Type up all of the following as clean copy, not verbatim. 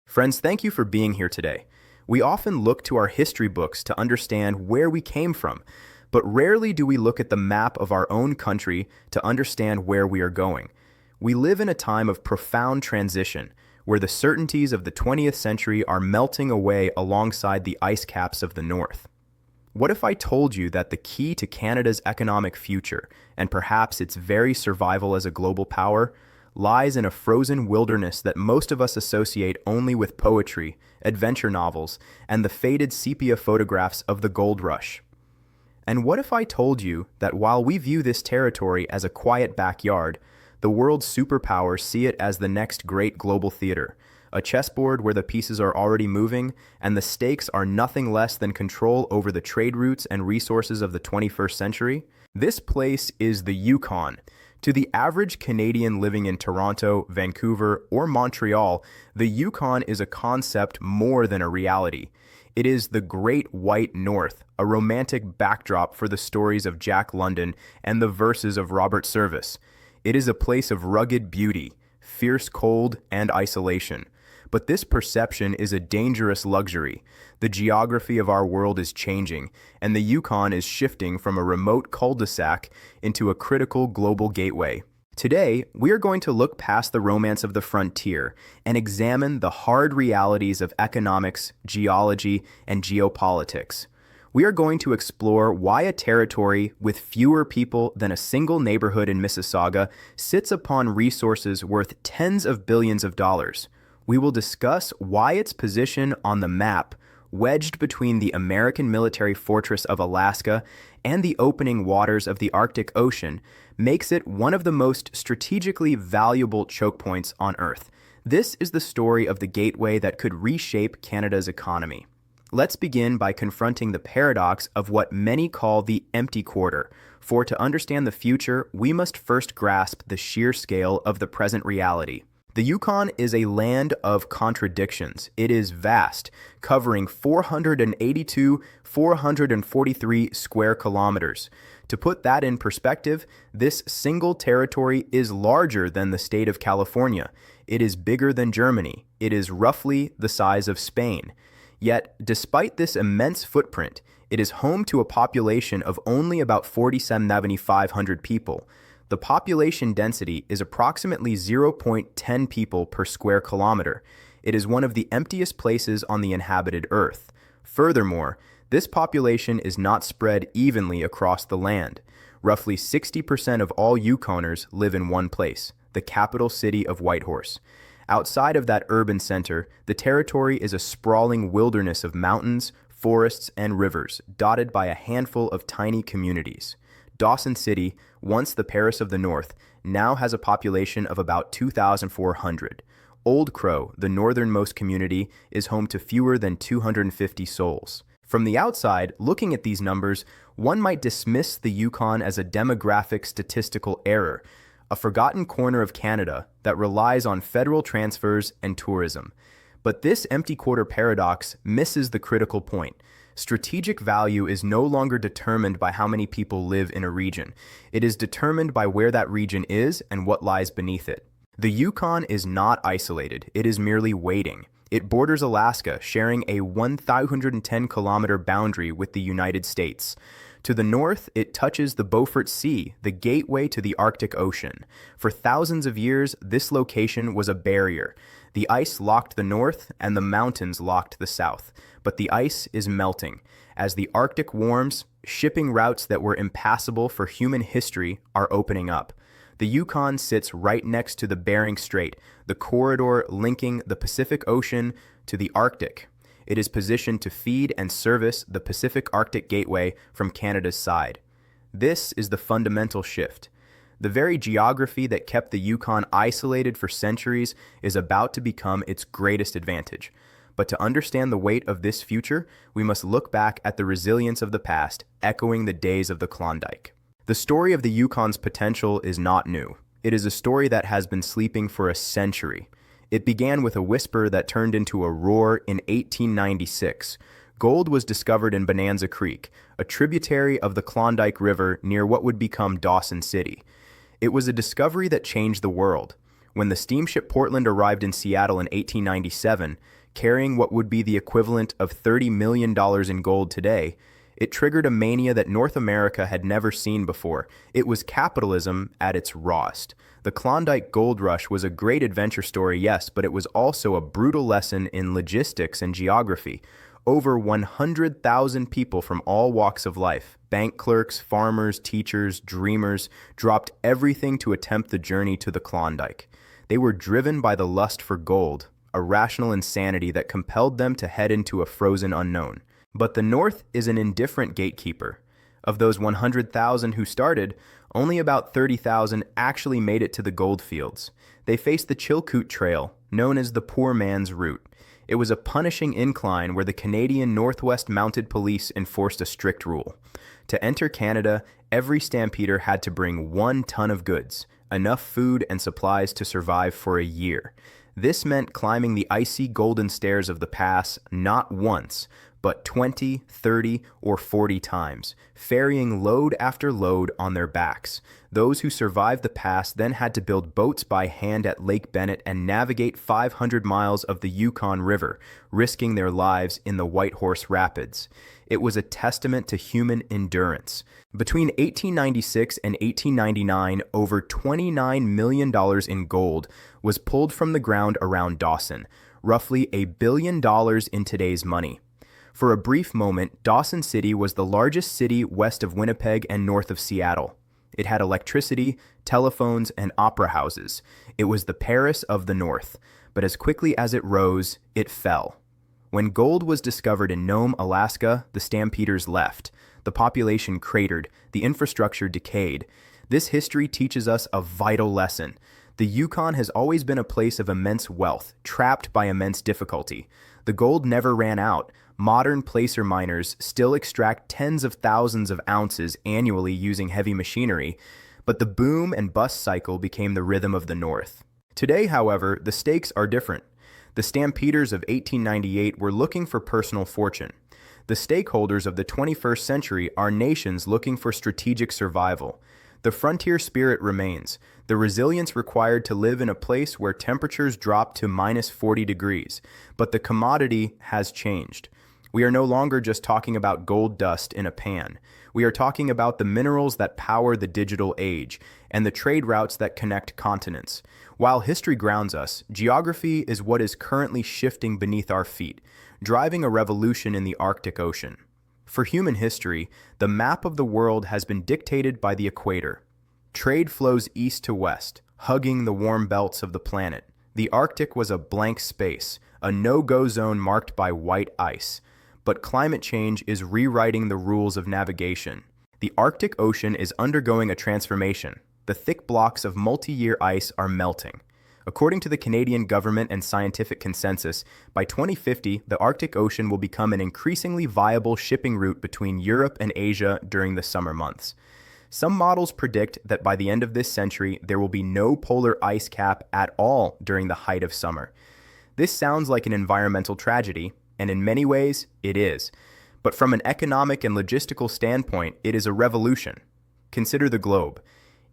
Friends, thank you for being here today. We often look to our history books to understand where we came from, but rarely do we look at the map of our own country to understand where we are going. We live in a time of profound transition, where the certainties of the 20th century are melting away alongside the ice caps of the North. What if I told you that the key to Canada's economic future, and perhaps its very survival as a global power, lies in a frozen wilderness that most of us associate only with poetry, adventure novels, and the faded sepia photographs of the gold rush? And what if I told you that while we view this territory as a quiet backyard, the world's superpowers see it as the next great global theater, a chessboard where the pieces are already moving, and the stakes are nothing less than control over the trade routes and resources of the 21st century? This place is the Yukon. To the average Canadian living in Toronto, Vancouver, or Montreal, the Yukon is a concept more than a reality. It is the Great White North, a romantic backdrop for the stories of Jack London and the verses of Robert Service. It is a place of rugged beauty, fierce cold, and isolation. But this perception is a dangerous luxury. The geography of our world is changing, and the Yukon is shifting from a remote cul-de-sac into a critical global gateway. Today, we are going to look past the romance of the frontier and examine the hard realities of economics, geology, and geopolitics. We are going to explore why a territory with fewer people than a single neighborhood in Mississauga sits upon resources worth tens of billions of dollars. We will discuss why its position on the map, wedged between the American military fortress of Alaska and the opening waters of the Arctic Ocean, makes it one of the most strategically valuable choke points on Earth. This is the story of the gateway that could reshape Canada's economy. Let's begin by confronting the paradox of what many call the empty quarter. For to understand the future, we must first grasp the sheer scale of the present reality. The Yukon is a land of contradictions. It is vast, covering 443 square kilometers. To put that in perspective, this single territory is larger than the state of California. It is bigger than Germany. It is roughly the size of Spain. Yet, despite this immense footprint, it is home to a population of only about 4,700 people. The population density is approximately 0.10 people per square kilometer. It is one of the emptiest places on the inhabited Earth. Furthermore, this population is not spread evenly across the land. Roughly 60% of all Yukoners live in one place, the capital city of Whitehorse. Outside of that urban center, the territory is a sprawling wilderness of mountains, forests, and rivers, dotted by a handful of tiny communities. Dawson City, once the Paris of the North, now has a population of about 2,400. Old Crow, the northernmost community, is home to fewer than 250 souls. From the outside, looking at these numbers, one might dismiss the Yukon as a demographic statistical error, a forgotten corner of Canada that relies on federal transfers and tourism. But this empty quarter paradox misses the critical point. Strategic value is no longer determined by how many people live in a region. It is determined by where that region is and what lies beneath it. The Yukon is not isolated. It is merely waiting. It borders Alaska, sharing a 1,010-kilometer boundary with the United States. To the north, it touches the Beaufort Sea, the gateway to the Arctic Ocean. For thousands of years, this location was a barrier. The ice locked the north and the mountains locked the south. But the ice is melting. As the Arctic warms, shipping routes that were impassable for human history are opening up. The Yukon sits right next to the Bering Strait, the corridor linking the Pacific Ocean to the Arctic. It is positioned to feed and service the Pacific-Arctic Gateway from Canada's side. This is the fundamental shift. The very geography that kept the Yukon isolated for centuries is about to become its greatest advantage. But to understand the weight of this future, we must look back at the resilience of the past, echoing the days of the Klondike. The story of the Yukon's potential is not new. It is a story that has been sleeping for a century. It began with a whisper that turned into a roar in 1896. Gold was discovered in Bonanza Creek, a tributary of the Klondike River near what would become Dawson City. It was a discovery that changed the world. When the steamship Portland arrived in Seattle in 1897, carrying what would be the equivalent of $30 million in gold today. It triggered a mania that North America had never seen before. It was capitalism at its rawest. The Klondike gold rush was a great adventure story, yes, but it was also a brutal lesson in logistics and geography. Over 100,000 people from all walks of life, bank clerks, farmers, teachers, dreamers, dropped everything to attempt the journey to the Klondike. They were driven by the lust for gold, a rational insanity that compelled them to head into a frozen unknown. But the North is an indifferent gatekeeper. Of those 100,000 who started, only about 30,000 actually made it to the gold fields. They faced the Chilkoot Trail, known as the poor man's route. It was a punishing incline where the Canadian Northwest Mounted Police enforced a strict rule. To enter Canada, every stampeder had to bring 1 ton of goods, enough food and supplies to survive for a year. This meant climbing the icy golden stairs of the pass not once, but 20, 30, or 40 times, ferrying load after load on their backs. Those who survived the pass then had to build boats by hand at Lake Bennett and navigate 500 miles of the Yukon River, risking their lives in the Whitehorse Rapids. It was a testament to human endurance. Between 1896 and 1899, over $29 million in gold was pulled from the ground around Dawson, roughly $1 billion in today's money. For a brief moment, Dawson City was the largest city west of Winnipeg and north of Seattle. It had electricity, telephones, and opera houses. It was the Paris of the North, but as quickly as it rose, it fell. When gold was discovered in Nome, Alaska, the stampeders left. The population cratered, the infrastructure decayed. This history teaches us a vital lesson. The Yukon has always been a place of immense wealth, trapped by immense difficulty. The gold never ran out. Modern placer miners still extract tens of thousands of ounces annually using heavy machinery, but the boom and bust cycle became the rhythm of the North. Today, however, the stakes are different. The stampeders of 1898 were looking for personal fortune. The stakeholders of the 21st century are nations looking for strategic survival. The frontier spirit remains, the resilience required to live in a place where temperatures drop to minus 40 degrees, but the commodity has changed. We are no longer just talking about gold dust in a pan. We are talking about the minerals that power the digital age and the trade routes that connect continents. While history grounds us, geography is what is currently shifting beneath our feet, driving a revolution in the Arctic Ocean. For human history, the map of the world has been dictated by the equator. Trade flows east to west, hugging the warm belts of the planet. The Arctic was a blank space, a no-go zone marked by white ice. But climate change is rewriting the rules of navigation. The Arctic Ocean is undergoing a transformation. The thick blocks of multi-year ice are melting. According to the Canadian government and scientific consensus, by 2050, the Arctic Ocean will become an increasingly viable shipping route between Europe and Asia during the summer months. Some models predict that by the end of this century, there will be no polar ice cap at all during the height of summer. This sounds like an environmental tragedy, and in many ways, it is. But from an economic and logistical standpoint, it is a revolution. Consider the globe.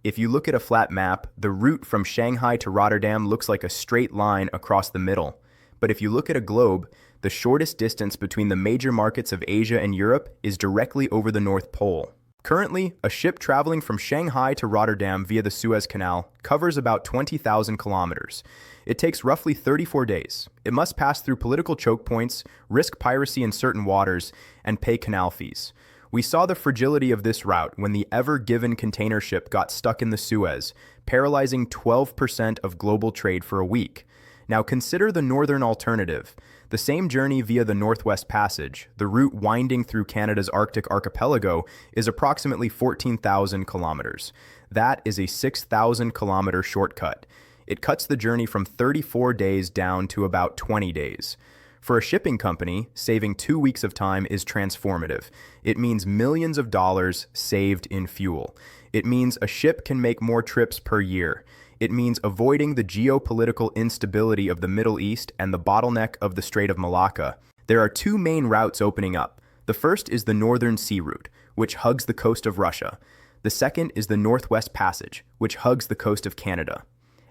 If you look at a flat map, the route from Shanghai to Rotterdam looks like a straight line across the middle. But if you look at a globe, the shortest distance between the major markets of Asia and Europe is directly over the North Pole. Currently, a ship traveling from Shanghai to Rotterdam via the Suez Canal covers about 20,000 kilometers. It takes roughly 34 days. It must pass through political choke points, risk piracy in certain waters, and pay canal fees. We saw the fragility of this route when the Ever Given container ship got stuck in the Suez, paralyzing 12% of global trade for a week. Now consider the northern alternative. The same journey via the Northwest Passage, the route winding through Canada's Arctic archipelago, is approximately 14,000 kilometers. That is a 6,000 kilometer shortcut. It cuts the journey from 34 days down to about 20 days. For a shipping company, saving 2 weeks of time is transformative. It means millions of dollars saved in fuel. It means a ship can make more trips per year. It means avoiding the geopolitical instability of the Middle East and the bottleneck of the Strait of Malacca. There are two main routes opening up. The first is the Northern Sea Route, which hugs the coast of Russia. The second is the Northwest Passage, which hugs the coast of Canada.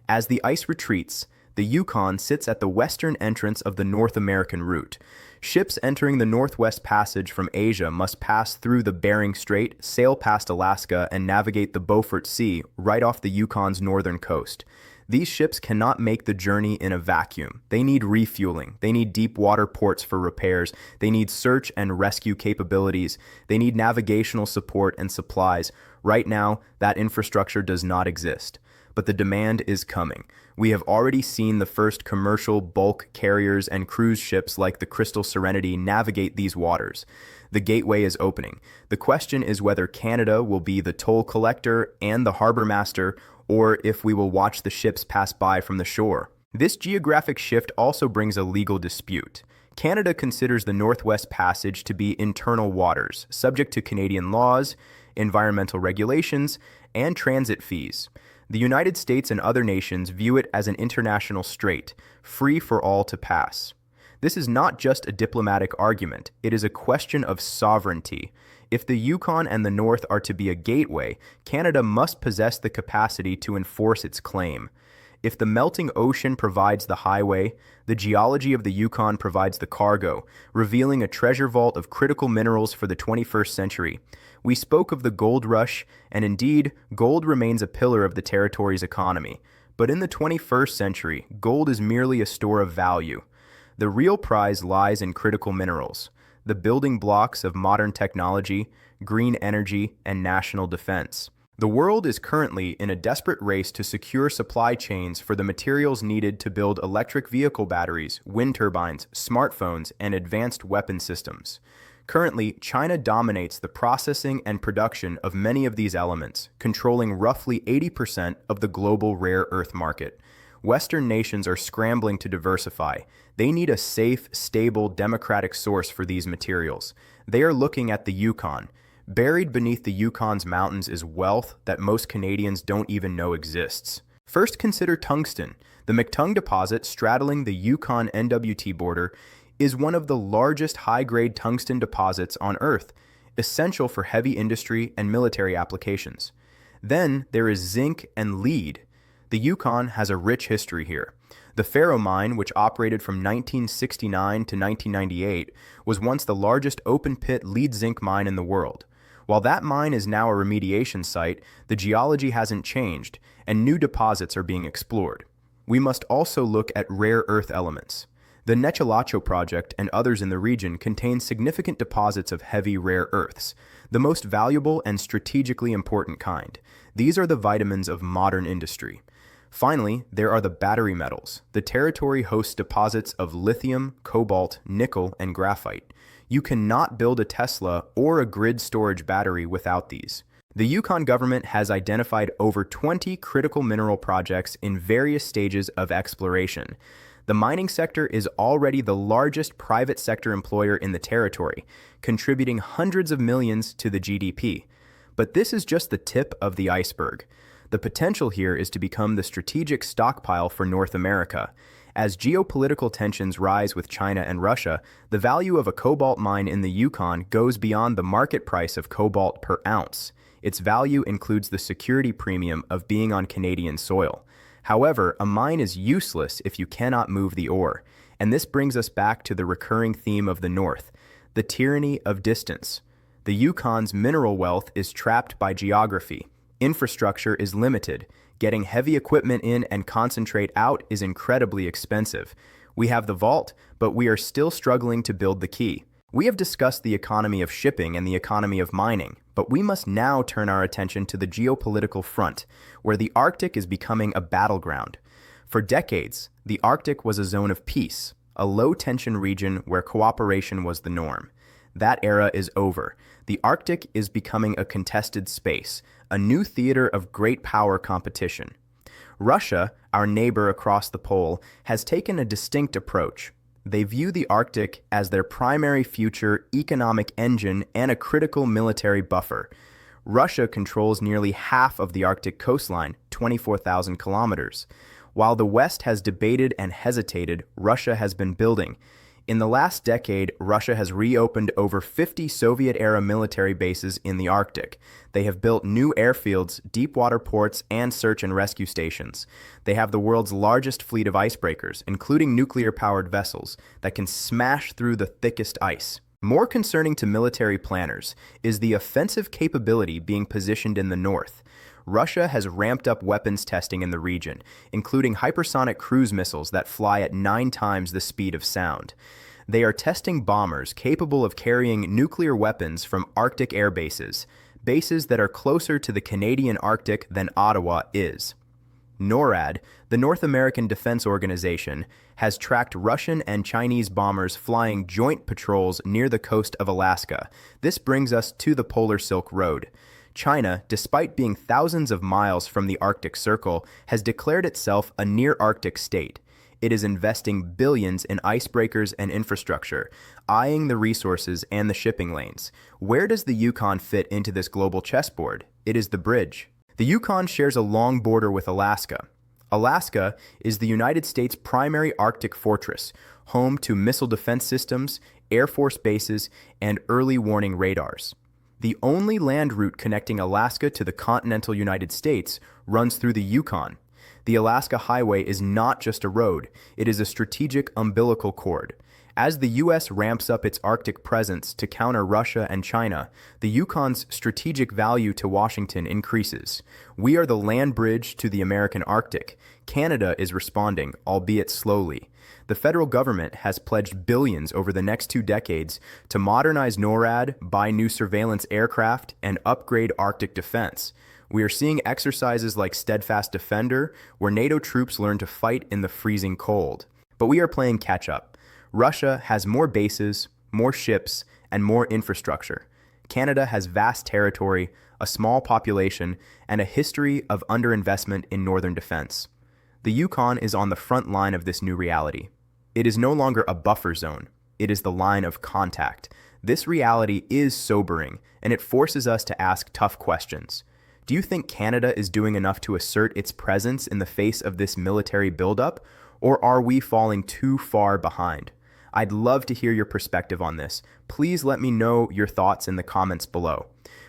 As the ice retreats, The Yukon sits at the western entrance of the North American route. Ships entering the Northwest Passage from Asia must pass through the Bering Strait, sail past Alaska, and navigate the Beaufort Sea right off the Yukon's northern coast. These ships cannot make the journey in a vacuum. They need refueling. They need deep water ports for repairs. They need search and rescue capabilities. They need navigational support and supplies. Right now, that infrastructure does not exist. But the demand is coming. We have already seen the first commercial bulk carriers and cruise ships like the Crystal Serenity navigate these waters. The gateway is opening. The question is whether Canada will be the toll collector and the harbor master, or if we will watch the ships pass by from the shore. This geographic shift also brings a legal dispute. Canada considers the Northwest Passage to be internal waters, subject to Canadian laws, environmental regulations, and transit fees. The United States and other nations view it as an international strait, free for all to pass. This is not just a diplomatic argument, it is a question of sovereignty. If the Yukon and the North are to be a gateway, Canada must possess the capacity to enforce its claim. If the melting ocean provides the highway, the geology of the Yukon provides the cargo, revealing a treasure vault of critical minerals for the 21st century. We spoke of the gold rush, and indeed, gold remains a pillar of the territory's economy. But in the 21st century, gold is merely a store of value. The real prize lies in critical minerals, the building blocks of modern technology, green energy, and national defense. The world is currently in a desperate race to secure supply chains for the materials needed to build electric vehicle batteries, wind turbines, smartphones, and advanced weapon systems. Currently, China dominates the processing and production of many of these elements, controlling roughly 80% of the global rare earth market. Western nations are scrambling to diversify. They need a safe, stable, democratic source for these materials. They are looking at the Yukon. Buried beneath the Yukon's mountains is wealth that most Canadians don't even know exists. First, consider tungsten. The McTung deposit straddling the Yukon NWT border is one of the largest high-grade tungsten deposits on Earth, essential for heavy industry and military applications. Then there is zinc and lead. The Yukon has a rich history here. The Faro mine, which operated from 1969 to 1998, was once the largest open-pit lead-zinc mine in the world. While that mine is now a remediation site, the geology hasn't changed, and new deposits are being explored. We must also look at rare earth elements. The Nechalacho project and others in the region contain significant deposits of heavy rare earths, the most valuable and strategically important kind. These are the vitamins of modern industry. Finally, there are the battery metals. The territory hosts deposits of lithium, cobalt, nickel, and graphite. You cannot build a Tesla or a grid storage battery without these. The Yukon government has identified over 20 critical mineral projects in various stages of exploration. The mining sector is already the largest private sector employer in the territory, contributing hundreds of millions to the GDP. But this is just the tip of the iceberg. The potential here is to become the strategic stockpile for North America. As geopolitical tensions rise with China and Russia, the value of a cobalt mine in the Yukon goes beyond the market price of cobalt per ounce. Its value includes the security premium of being on Canadian soil. However, a mine is useless if you cannot move the ore, and this brings us back to the recurring theme of the North, the tyranny of distance. The Yukon's mineral wealth is trapped by geography. Infrastructure is limited. Getting heavy equipment in and concentrate out is incredibly expensive. We have the vault, but we are still struggling to build the key. We have discussed the economy of shipping and the economy of mining, but we must now turn our attention to the geopolitical front, where the Arctic is becoming a battleground. For decades, the Arctic was a zone of peace, a low-tension region where cooperation was the norm. That era is over. The Arctic is becoming a contested space, a new theater of great power competition. Russia, our neighbor across the pole, has taken a distinct approach. They view the Arctic as their primary future economic engine and a critical military buffer. Russia controls nearly half of the Arctic coastline, 24,000 kilometers. While the West has debated and hesitated, Russia has been building. In the last decade, Russia has reopened over 50 Soviet-era military bases in the Arctic. They have built new airfields, deep-water ports, and search and rescue stations. They have the world's largest fleet of icebreakers, including nuclear-powered vessels, that can smash through the thickest ice. More concerning to military planners is the offensive capability being positioned in the north. Russia has ramped up weapons testing in the region, including hypersonic cruise missiles that fly at 9 times the speed of sound. They are testing bombers capable of carrying nuclear weapons from Arctic air bases, bases that are closer to the Canadian Arctic than Ottawa is. NORAD, the North American Defense Organization, has tracked Russian and Chinese bombers flying joint patrols near the coast of Alaska. This brings us to the Polar Silk Road. China, despite being thousands of miles from the Arctic Circle, has declared itself a near-Arctic state. It is investing billions in icebreakers and infrastructure, eyeing the resources and the shipping lanes. Where does the Yukon fit into this global chessboard? It is the bridge. The Yukon shares a long border with Alaska. Alaska is the United States' primary Arctic fortress, home to missile defense systems, Air Force bases, and early warning radars. The only land route connecting Alaska to the continental United States runs through the Yukon. The Alaska Highway is not just a road, it is a strategic umbilical cord. As the U.S. ramps up its Arctic presence to counter Russia and China, the Yukon's strategic value to Washington increases. We are the land bridge to the American Arctic. Canada is responding, albeit slowly. The federal government has pledged billions over the next 2 decades to modernize NORAD, buy new surveillance aircraft, and upgrade Arctic defense. We are seeing exercises like Steadfast Defender, where NATO troops learn to fight in the freezing cold. But we are playing catch-up. Russia has more bases, more ships, and more infrastructure. Canada has vast territory, a small population, and a history of underinvestment in northern defense. The Yukon is on the front line of this new reality. It is no longer a buffer zone. It is the line of contact. This reality is sobering, and it forces us to ask tough questions. Do you think Canada is doing enough to assert its presence in the face of this military buildup, or are we falling too far behind? I'd love to hear your perspective on this. Please let me know your thoughts in the comments below.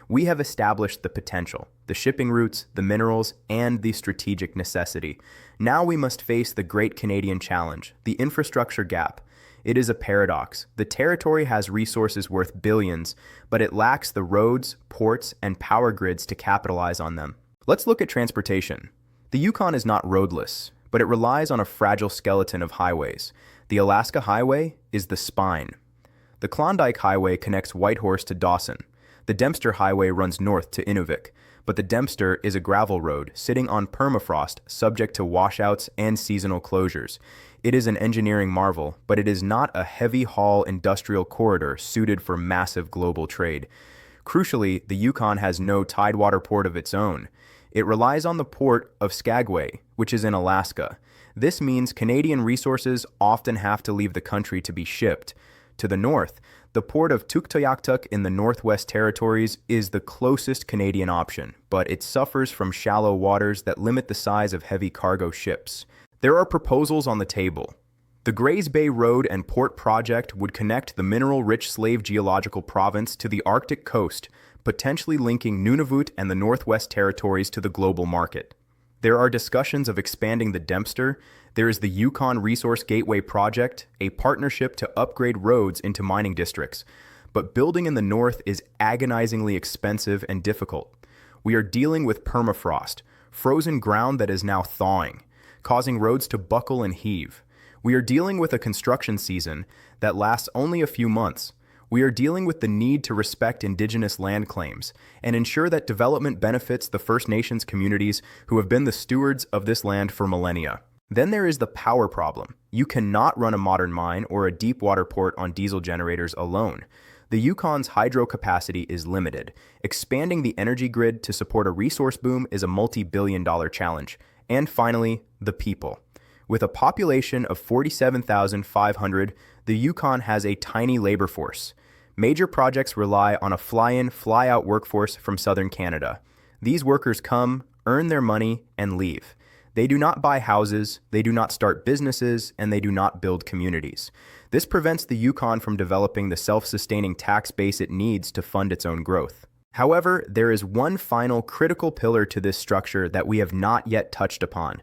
We have established the potential, the shipping routes, the minerals, and the strategic necessity. Now we must face the great Canadian challenge, the infrastructure gap. It is a paradox. The territory has resources worth billions, but it lacks the roads, ports, and power grids to capitalize on them. Let's look at transportation. The Yukon is not roadless, but it relies on a fragile skeleton of highways. The Alaska Highway is the spine. The Klondike Highway connects Whitehorse to Dawson. The Dempster Highway runs north to Inuvik, but the Dempster is a gravel road sitting on permafrost, subject to washouts and seasonal closures. It is an engineering marvel, but it is not a heavy-haul industrial corridor suited for massive global trade. Crucially, the Yukon has no tidewater port of its own. It relies on the port of Skagway, which is in Alaska. This means Canadian resources often have to leave the country to be shipped. To the north, the port of Tuktoyaktuk in the Northwest Territories is the closest Canadian option, but it suffers from shallow waters that limit the size of heavy cargo ships. There are proposals on the table. The Grays Bay Road and Port Project would connect the mineral-rich Slave Geological Province to the Arctic coast, potentially linking Nunavut and the Northwest Territories to the global market. There are discussions of expanding the Dempster. There is the Yukon Resource Gateway Project, a partnership to upgrade roads into mining districts. But building in the north is agonizingly expensive and difficult. We are dealing with permafrost, frozen ground that is now thawing, causing roads to buckle and heave. We are dealing with a construction season that lasts only a few months. We are dealing with the need to respect Indigenous land claims and ensure that development benefits the First Nations communities who have been the stewards of this land for millennia. Then there is the power problem. You cannot run a modern mine or a deep water port on diesel generators alone. The Yukon's hydro capacity is limited. Expanding the energy grid to support a resource boom is a multi-billion-dollar challenge. And finally, the people. With a population of 47,500, the Yukon has a tiny labor force. Major projects rely on a fly-in, fly-out workforce from southern Canada. These workers come, earn their money, and leave. They do not buy houses, they do not start businesses, and they do not build communities. This prevents the Yukon from developing the self-sustaining tax base it needs to fund its own growth. However, there is one final critical pillar to this structure that we have not yet touched upon.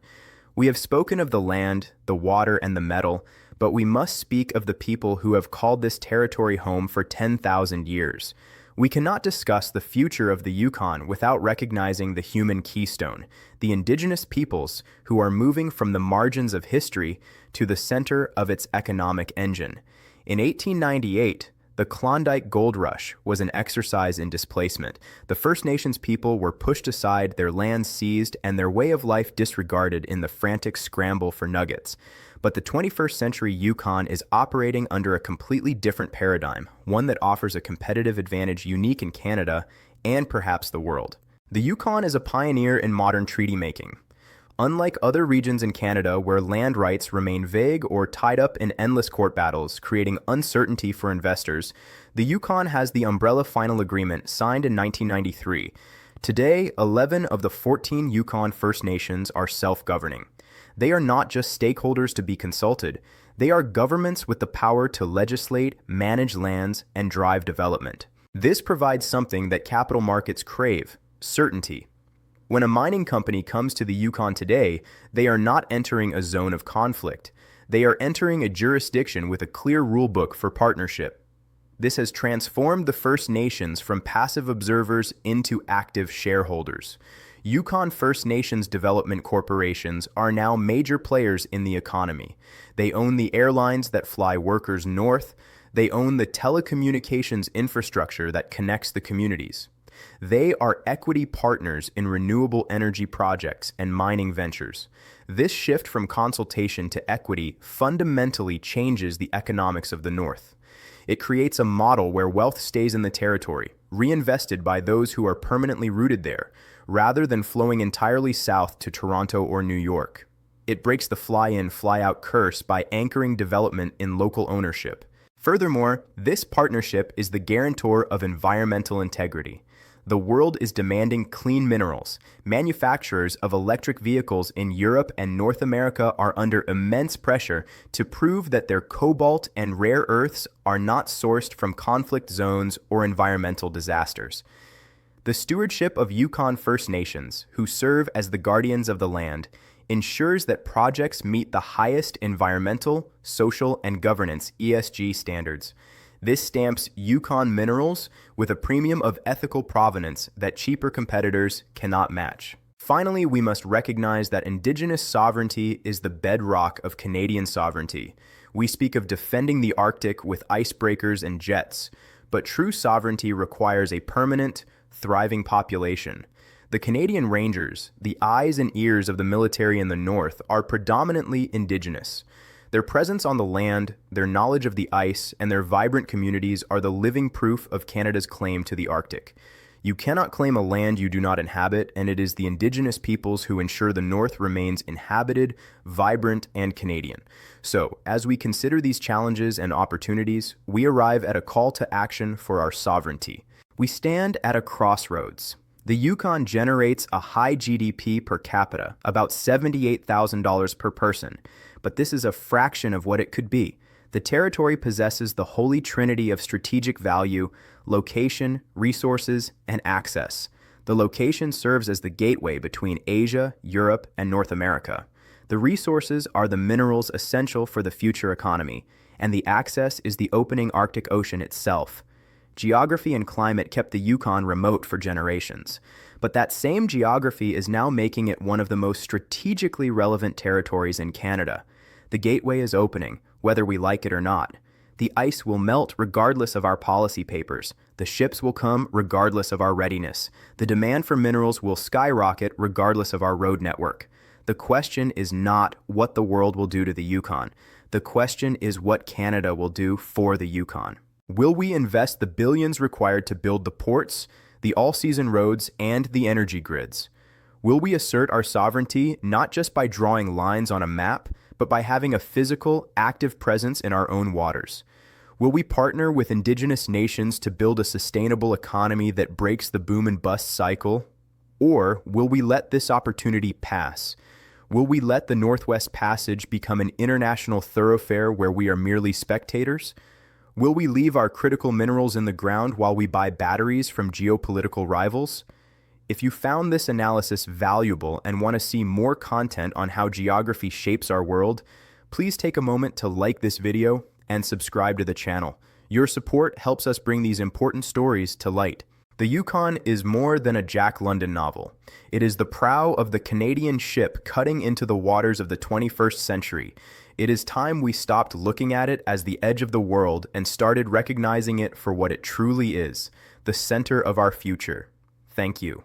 We have spoken of the land, the water, and the metal, but we must speak of the people who have called this territory home for 10,000 years. We cannot discuss the future of the Yukon without recognizing the human keystone, the indigenous peoples who are moving from the margins of history to the center of its economic engine. In 1898, the Klondike Gold Rush was an exercise in displacement. The First Nations people were pushed aside, their lands seized, and their way of life disregarded in the frantic scramble for nuggets. But the 21st century Yukon is operating under a completely different paradigm, one that offers a competitive advantage unique in Canada and perhaps the world. The Yukon is a pioneer in modern treaty making. Unlike other regions in Canada where land rights remain vague or tied up in endless court battles, creating uncertainty for investors, the Yukon has the Umbrella Final Agreement signed in 1993. Today, 11 of the 14 Yukon First Nations are self-governing. They are not just stakeholders to be consulted, they are governments with the power to legislate, manage lands, and drive development. This provides something that capital markets crave: certainty. When a mining company comes to the Yukon today, they are not entering a zone of conflict. They are entering a jurisdiction with a clear rulebook for partnership. This has transformed the First Nations from passive observers into active shareholders. Yukon First Nations development corporations are now major players in the economy. They own the airlines that fly workers north. They own the telecommunications infrastructure that connects the communities. They are equity partners in renewable energy projects and mining ventures. This shift from consultation to equity fundamentally changes the economics of the North. It creates a model where wealth stays in the territory, reinvested by those who are permanently rooted there, rather than flowing entirely south to Toronto or New York. It breaks the fly-in, fly-out curse by anchoring development in local ownership. Furthermore, this partnership is the guarantor of environmental integrity. The world is demanding clean minerals. Manufacturers of electric vehicles in Europe and North America are under immense pressure to prove that their cobalt and rare earths are not sourced from conflict zones or environmental disasters. The stewardship of Yukon First Nations, who serve as the guardians of the land, ensures that projects meet the highest environmental, social, and governance (ESG) standards. This stamps Yukon minerals with a premium of ethical provenance that cheaper competitors cannot match. Finally, we must recognize that Indigenous sovereignty is the bedrock of Canadian sovereignty. We speak of defending the Arctic with icebreakers and jets, but true sovereignty requires a permanent, thriving population. The Canadian Rangers, the eyes and ears of the military in the North, are predominantly Indigenous. Their presence on the land, their knowledge of the ice, and their vibrant communities are the living proof of Canada's claim to the Arctic. You cannot claim a land you do not inhabit, and it is the Indigenous peoples who ensure the North remains inhabited, vibrant, and Canadian. So, as we consider these challenges and opportunities, we arrive at a call to action for our sovereignty. We stand at a crossroads. The Yukon generates a high GDP per capita, about $78,000 per person, but this is a fraction of what it could be. The territory possesses the holy trinity of strategic value: location, resources, and access. The location serves as the gateway between Asia, Europe, and North America. The resources are the minerals essential for the future economy, and the access is the opening Arctic Ocean itself. Geography and climate kept the Yukon remote for generations, but that same geography is now making it one of the most strategically relevant territories in Canada. The gateway is opening, whether we like it or not. The ice will melt regardless of our policy papers. The ships will come regardless of our readiness. The demand for minerals will skyrocket regardless of our road network. The question is not what the world will do to the Yukon. The question is what Canada will do for the Yukon. Will we invest the billions required to build the ports, the all-season roads, and the energy grids? Will we assert our sovereignty not just by drawing lines on a map, but by having a physical, active presence in our own waters? Will we partner with Indigenous nations to build a sustainable economy that breaks the boom and bust cycle? Or will we let this opportunity pass? Will we let the Northwest Passage become an international thoroughfare where we are merely spectators? Will we leave our critical minerals in the ground while we buy batteries from geopolitical rivals? If you found this analysis valuable and want to see more content on how geography shapes our world, please take a moment to like this video and subscribe to the channel. Your support helps us bring these important stories to light. The Yukon is more than a Jack London novel. It is the prow of the Canadian ship cutting into the waters of the 21st century. It is time we stopped looking at it as the edge of the world and started recognizing it for what it truly is, the center of our future. Thank you.